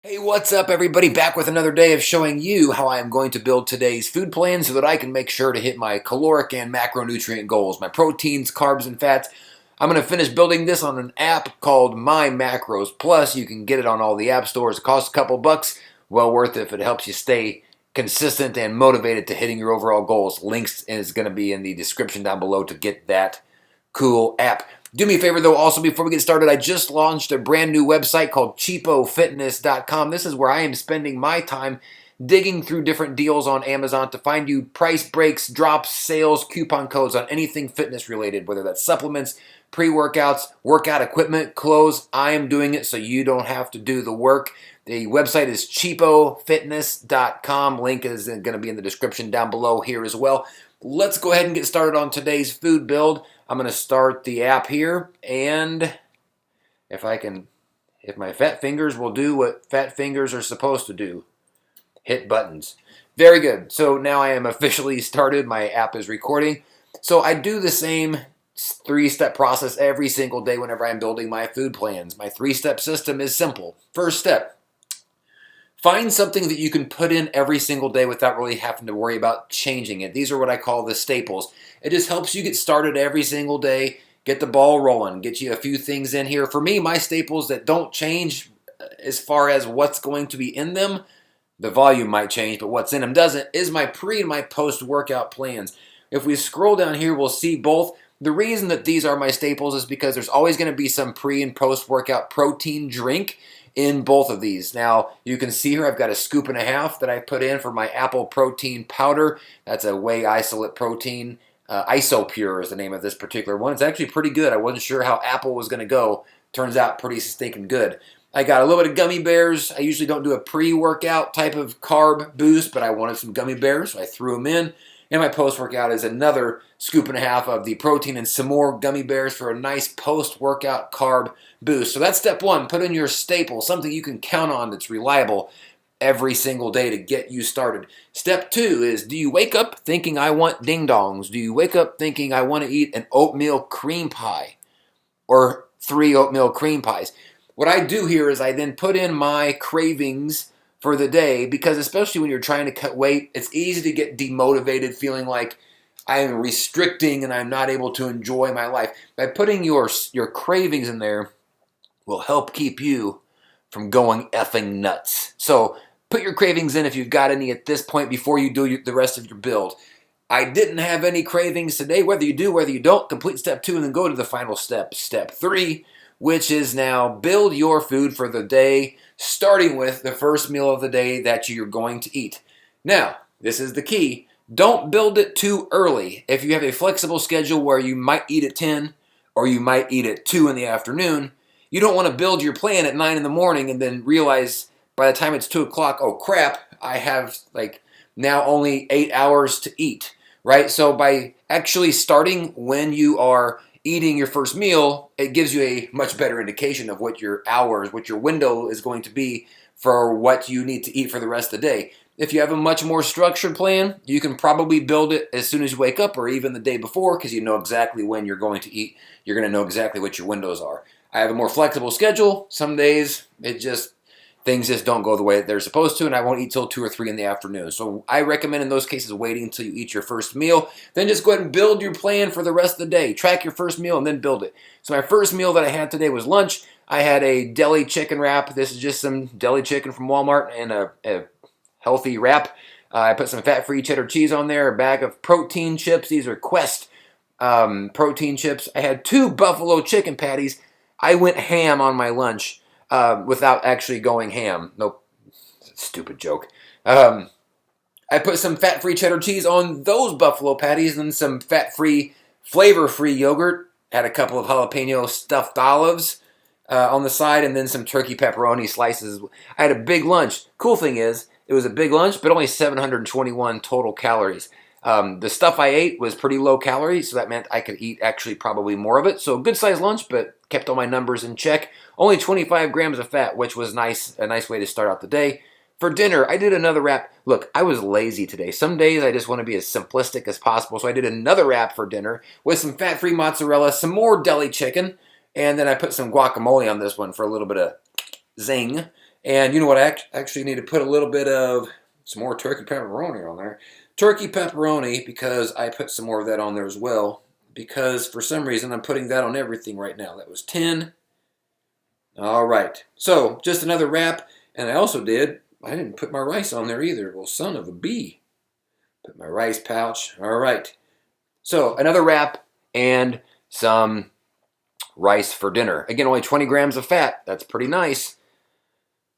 Hey, what's up everybody? Back with another day of showing you how I am going to build today's food plan so that I can make sure to hit my caloric and macronutrient goals, my proteins, carbs, and fats. I'm going to finish building this on an app called My Macros Plus. You can get it on all the app stores. It costs a couple bucks. Well worth it if it helps you stay consistent and motivated to hitting your overall goals. Links is going to be in the description down below to get that cool app. Do me a favor though, also before we get started, I just launched a brand new website called cheapofitness.com. This is where I am spending my time digging through different deals on Amazon to find you price breaks, drops, sales, coupon codes on anything fitness related, whether that's supplements, pre-workouts, workout equipment, clothes. I am doing it so you don't have to do the work. The website is cheapofitness.com. Link is going to be in the description down below here as well. Let's go ahead and get started on today's food build. I'm going to start the app here, and if my fat fingers will do what fat fingers are supposed to do, hit buttons. Very good. So now I am officially started. My app is recording. So I do the same three-step process every single day whenever I'm building my food plans. My three-step system is simple. First step, find something that you can put in every single day without really having to worry about changing it. These are what I call the staples. It just helps you get started every single day, get the ball rolling, get you a few things in here. For me, my staples that don't change as far as what's going to be in them, the volume might change, but what's in them doesn't, is my pre and my post-workout plans. If we scroll down here, we'll see both. The reason that these are my staples is because there's always going to be some pre and post-workout protein drink in both of these. Now, you can see here I've got a scoop and a half that I put in for my apple protein powder. That's a whey isolate protein. Isopure is the name of this particular one. It's actually pretty good. I wasn't sure how apple was going to go. Turns out pretty stinking good. I got a little bit of gummy bears. I usually don't do a pre-workout type of carb boost, but I wanted some gummy bears, so I threw them in. And my post-workout is another scoop and a half of the protein and some more gummy bears for a nice post-workout carb boost. So that's step one. Put in your staple, something you can count on that's reliable every single day to get you started. Step two is, do you wake up thinking I want ding-dongs? Do you wake up thinking I want to eat an oatmeal cream pie or 3 oatmeal cream pies? What I do here is I then put in my cravings for the day, because especially when you're trying to cut weight, it's easy to get demotivated, feeling like I am restricting and I'm not able to enjoy my life. By putting your cravings in there will help keep you from going effing nuts. So put your cravings in if you've got any at this point before you do the rest of your build. I didn't have any cravings today. Whether you do, whether you don't, complete step two and then go to the final step, step three, which is now build your food for the day, starting with the first meal of the day that you're going to eat. Now, this is the key. Don't build it too early. If you have a flexible schedule where you might eat at 10 or you might eat at 2 in the afternoon, you don't want to build your plan at 9 in the morning and then realize by the time it's 2 o'clock, oh crap, I have now only 8 hours to eat, right? So by actually starting when you are eating your first meal, it gives you a much better indication of what your hours, what your window is going to be for what you need to eat for the rest of the day. If you have a much more structured plan, you can probably build it as soon as you wake up or even the day before, because you know exactly when you're going to eat. You're going to know exactly what your windows are. I have a more flexible schedule. Some days things just don't go the way that they're supposed to, and I won't eat till 2 or 3 in the afternoon. So I recommend in those cases waiting until you eat your first meal. Then just go ahead and build your plan for the rest of the day. Track your first meal and then build it. So my first meal that I had today was lunch. I had a deli chicken wrap. This is just some deli chicken from Walmart and a healthy wrap. I put some fat-free cheddar cheese on there, a bag of protein chips. These are Quest protein chips. I had 2 buffalo chicken patties. I went ham on my lunch without actually going ham. Nope, stupid joke. I put some fat-free cheddar cheese on those buffalo patties and some fat-free, flavor-free yogurt. Had a couple of jalapeno stuffed olives on the side, and then some turkey pepperoni slices. I had a big lunch. Cool thing is, it was a big lunch, but only 721 total calories. The stuff I ate was pretty low calorie, so that meant I could eat actually probably more of it. So good sized lunch, but kept all my numbers in check. Only 25 grams of fat, which was nice, a nice way to start out the day. For dinner, I did another wrap. Look, I was lazy today. Some days I just want to be as simplistic as possible, so I did another wrap for dinner with some fat-free mozzarella, some more deli chicken, and then I put some guacamole on this one for a little bit of zing. And you know what? I actually need to put a little bit of some more turkey pepperoni on there. Turkey pepperoni, because I put some more of that on there as well. Because for some reason I'm putting that on everything right now. That was 10. All right. So just another wrap. And I didn't put my rice on there either. Well, son of a bee. Put my rice pouch. All right. So another wrap and some rice for dinner. Again, only 20 grams of fat. That's pretty nice.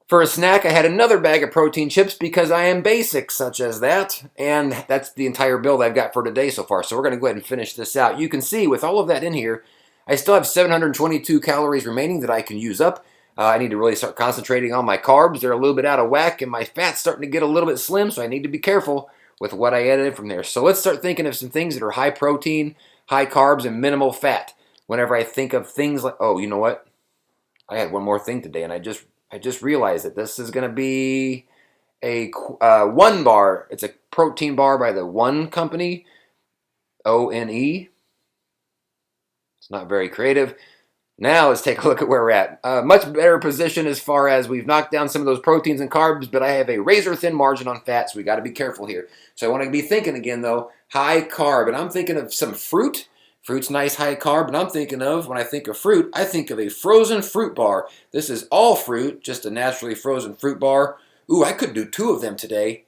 For a snack, I had another bag of protein chips because I am basic, such as that. And that's the entire build I've got for today so far. So we're going to go ahead and finish this out. You can see with all of that in here, I still have 722 calories remaining that I can use up. I need to really start concentrating on my carbs. They're a little bit out of whack, and my fat's starting to get a little bit slim, so I need to be careful with what I added from there. So let's start thinking of some things that are high protein, high carbs, and minimal fat. Whenever I think of things like, oh, you know what? I had one more thing today, and I just realized that this is going to be a One bar. It's a protein bar by the One company, ONE. It's not very creative. Now let's take a look at where we're at. Much better position as far as we've knocked down some of those proteins and carbs, but I have a razor thin margin on fat, so we got to be careful here. So I want to be thinking again, though, high carb, and I'm thinking of some fruit. Fruit's nice high carb, and I'm thinking of, when I think of fruit, I think of a frozen fruit bar. This is all fruit, just a naturally frozen fruit bar. Ooh, I could do 2 of them today,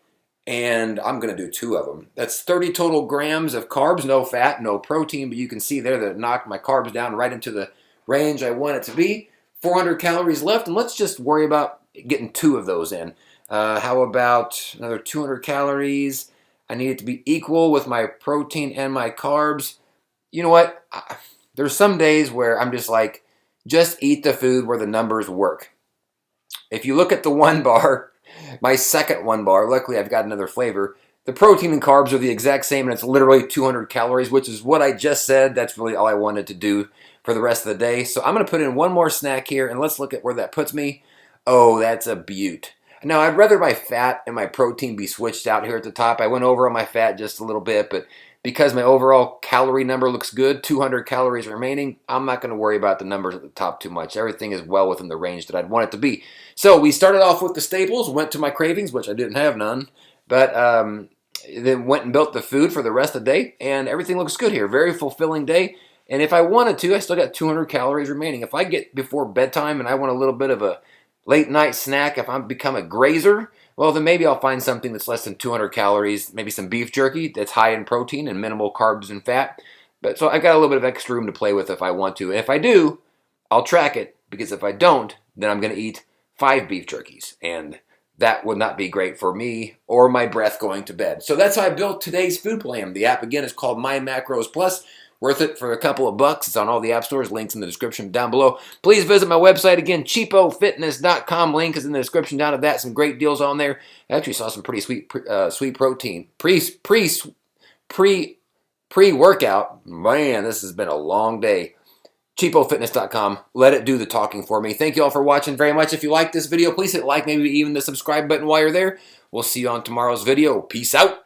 and I'm going to do 2 of them. That's 30 total grams of carbs, no fat, no protein, but you can see there that it knocked my carbs down right into the range I want it to be. 400 calories left, and let's just worry about getting 2 of those in. How about another 200 calories? I need it to be equal with my protein and my carbs. You know what? There's some days where I'm just like, just eat the food where the numbers work. If you look at the One bar, my second One bar, luckily I've got another flavor, the protein and carbs are the exact same, and it's literally 200 calories, which is what I just said. That's really all I wanted to do for the rest of the day. So I'm going to put in one more snack here, and let's look at where that puts me. Oh, that's a beaut. Now, I'd rather my fat and my protein be switched out here at the top. I went over on my fat just a little bit, but because my overall calorie number looks good, 200 calories remaining, I'm not going to worry about the numbers at the top too much. Everything is well within the range that I'd want it to be. So we started off with the staples, went to my cravings, which I didn't have none, but then went and built the food for the rest of the day, and everything looks good here. Very fulfilling day. And if I wanted to, I still got 200 calories remaining. If I get before bedtime and I want a little bit of a late night snack, if I become a grazer, well, then maybe I'll find something that's less than 200 calories, maybe some beef jerky that's high in protein and minimal carbs and fat. But so I got a little bit of extra room to play with if I want to. And if I do, I'll track it, because if I don't, then I'm going to eat 5 beef jerkies. And that would not be great for me or my breath going to bed. So that's how I built today's food plan. The app, again, is called My Macros Plus. Worth it for a couple of bucks. It's on all the app stores. Links in the description down below. Please visit my website again, cheapofitness.com. Link is in the description down to that. Some great deals on there. I actually saw some pretty sweet protein pre-workout. Man, this has been a long day. cheapofitness.com. Let it do the talking for me. Thank you all for watching very much. If you like this video, please hit like, maybe even the subscribe button while you're there. We'll see you on tomorrow's video. Peace out.